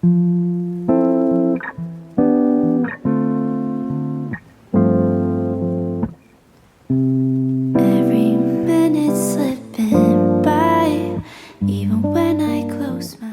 Every minute slipping by, even when I close my...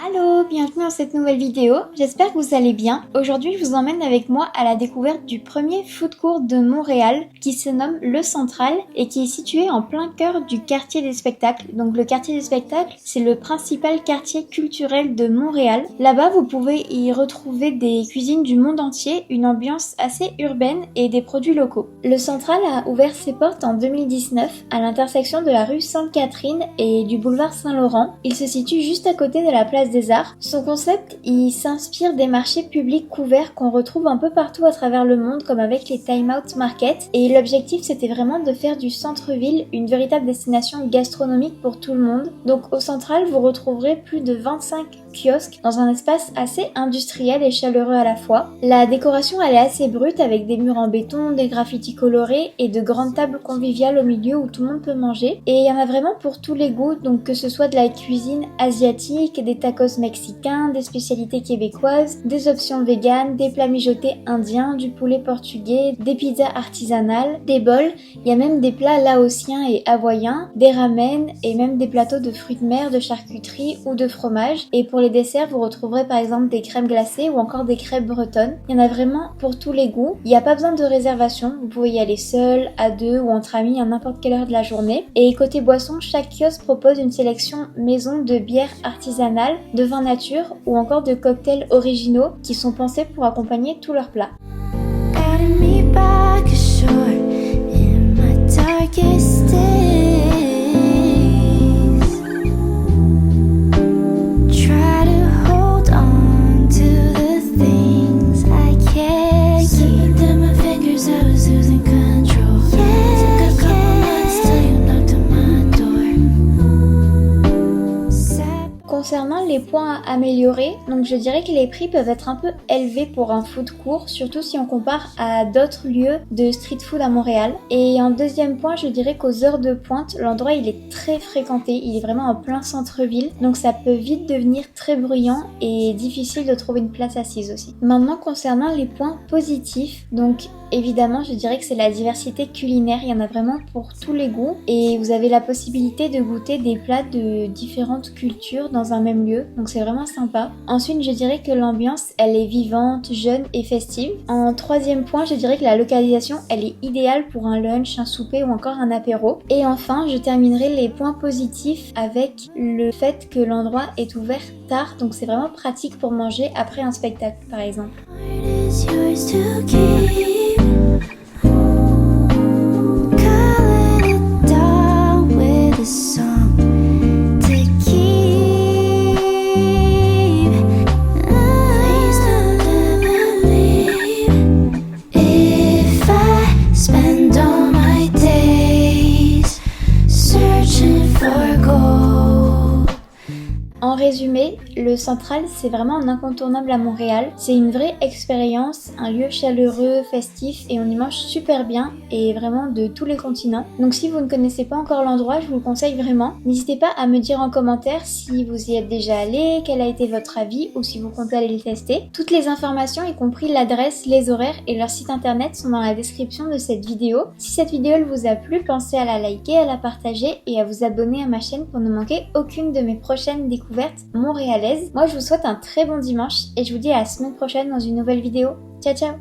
Allô, bienvenue dans cette nouvelle vidéo, j'espère que vous allez bien. Aujourd'hui je vous emmène avec moi à la découverte du premier food court de Montréal qui se nomme Le Central et qui est situé en plein cœur du quartier des spectacles. Donc le quartier des spectacles, c'est le principal quartier culturel de Montréal. Là-bas vous pouvez y retrouver des cuisines du monde entier, une ambiance assez urbaine et des produits locaux. Le Central a ouvert ses portes en 2019 à l'intersection de la rue Sainte-Catherine et du boulevard Saint-Laurent. Il se situe juste à côté de la place des Arts. Son concept, il s'inspire des marchés publics couverts qu'on retrouve un peu partout à travers le monde, comme avec les Time Out Market. Et l'objectif, c'était vraiment de faire du centre-ville une véritable destination gastronomique pour tout le monde. Donc au Central, vous retrouverez plus de 25 kiosques dans un espace assez industriel et chaleureux à la fois. La décoration, elle est assez brute avec des murs en béton, des graffitis colorés et de grandes tables conviviales au milieu où tout le monde peut manger. Et il y en a vraiment pour tous les goûts, donc que ce soit de la cuisine asiatique, des tacos mexicains, des spécialités québécoises, des options véganes, des plats mijotés indiens, du poulet portugais, des pizzas artisanales, des bols, il y a même des plats laotiens et hawaïens, des ramen et même des plateaux de fruits de mer, de charcuterie ou de fromage. Et pour les desserts, vous retrouverez par exemple des crèmes glacées ou encore des crêpes bretonnes. Il y en a vraiment pour tous les goûts. Il n'y a pas besoin de réservation, vous pouvez y aller seul, à deux ou entre amis à n'importe quelle heure de la journée. Et côté boisson, chaque kiosque propose une sélection maison de bières artisanales, de vins nature ou encore de cocktails originaux qui sont pensés pour accompagner tous leurs plats. Guiding me back ashore in my darkest days. Try to hold on to the things I can't keep. Slipping through my fingers, I was losing control. Took a couple months till you knocked on my door. Sad. Concernant les points à améliorer, donc je dirais que les prix peuvent être un peu élevés pour un food court, surtout si on compare à d'autres lieux de street food à Montréal. Et en deuxième point, je dirais qu'aux heures de pointe, l'endroit il est très fréquenté, il est vraiment en plein centre-ville, donc ça peut vite devenir très bruyant et difficile de trouver une place assise aussi. Maintenant concernant les points positifs, donc évidemment je dirais que c'est la diversité culinaire, il y en a vraiment pour tous les goûts et vous avez la possibilité de goûter des plats de différentes cultures dans un même lieu, donc c'est vraiment sympa. Ensuite je dirais que l'ambiance elle est vivante, jeune et festive. En troisième point je dirais que la localisation elle est idéale pour un lunch, un souper ou encore un apéro. Et enfin je terminerai les points positifs avec le fait que l'endroit est ouvert tard, donc c'est vraiment pratique pour manger après un spectacle par exemple. Heart is yours to keep. Calling it down with a song to keep. Please don't ever leave. If I spend all my days searching for gold. En résumé, le Central, c'est vraiment un incontournable à Montréal. C'est une vraie expérience, un lieu chaleureux, festif et on y mange super bien et vraiment de tous les continents. Donc si vous ne connaissez pas encore l'endroit, je vous le conseille vraiment. N'hésitez pas à me dire en commentaire si vous y êtes déjà allé, quel a été votre avis ou si vous comptez aller le tester. Toutes les informations, y compris l'adresse, les horaires et leur site internet sont dans la description de cette vidéo. Si cette vidéo elle vous a plu, pensez à la liker, à la partager et à vous abonner à ma chaîne pour ne manquer aucune de mes prochaines découvertes montréalaises. Moi je vous souhaite un très bon dimanche et je vous dis à la semaine prochaine dans une nouvelle vidéo. Ciao ciao.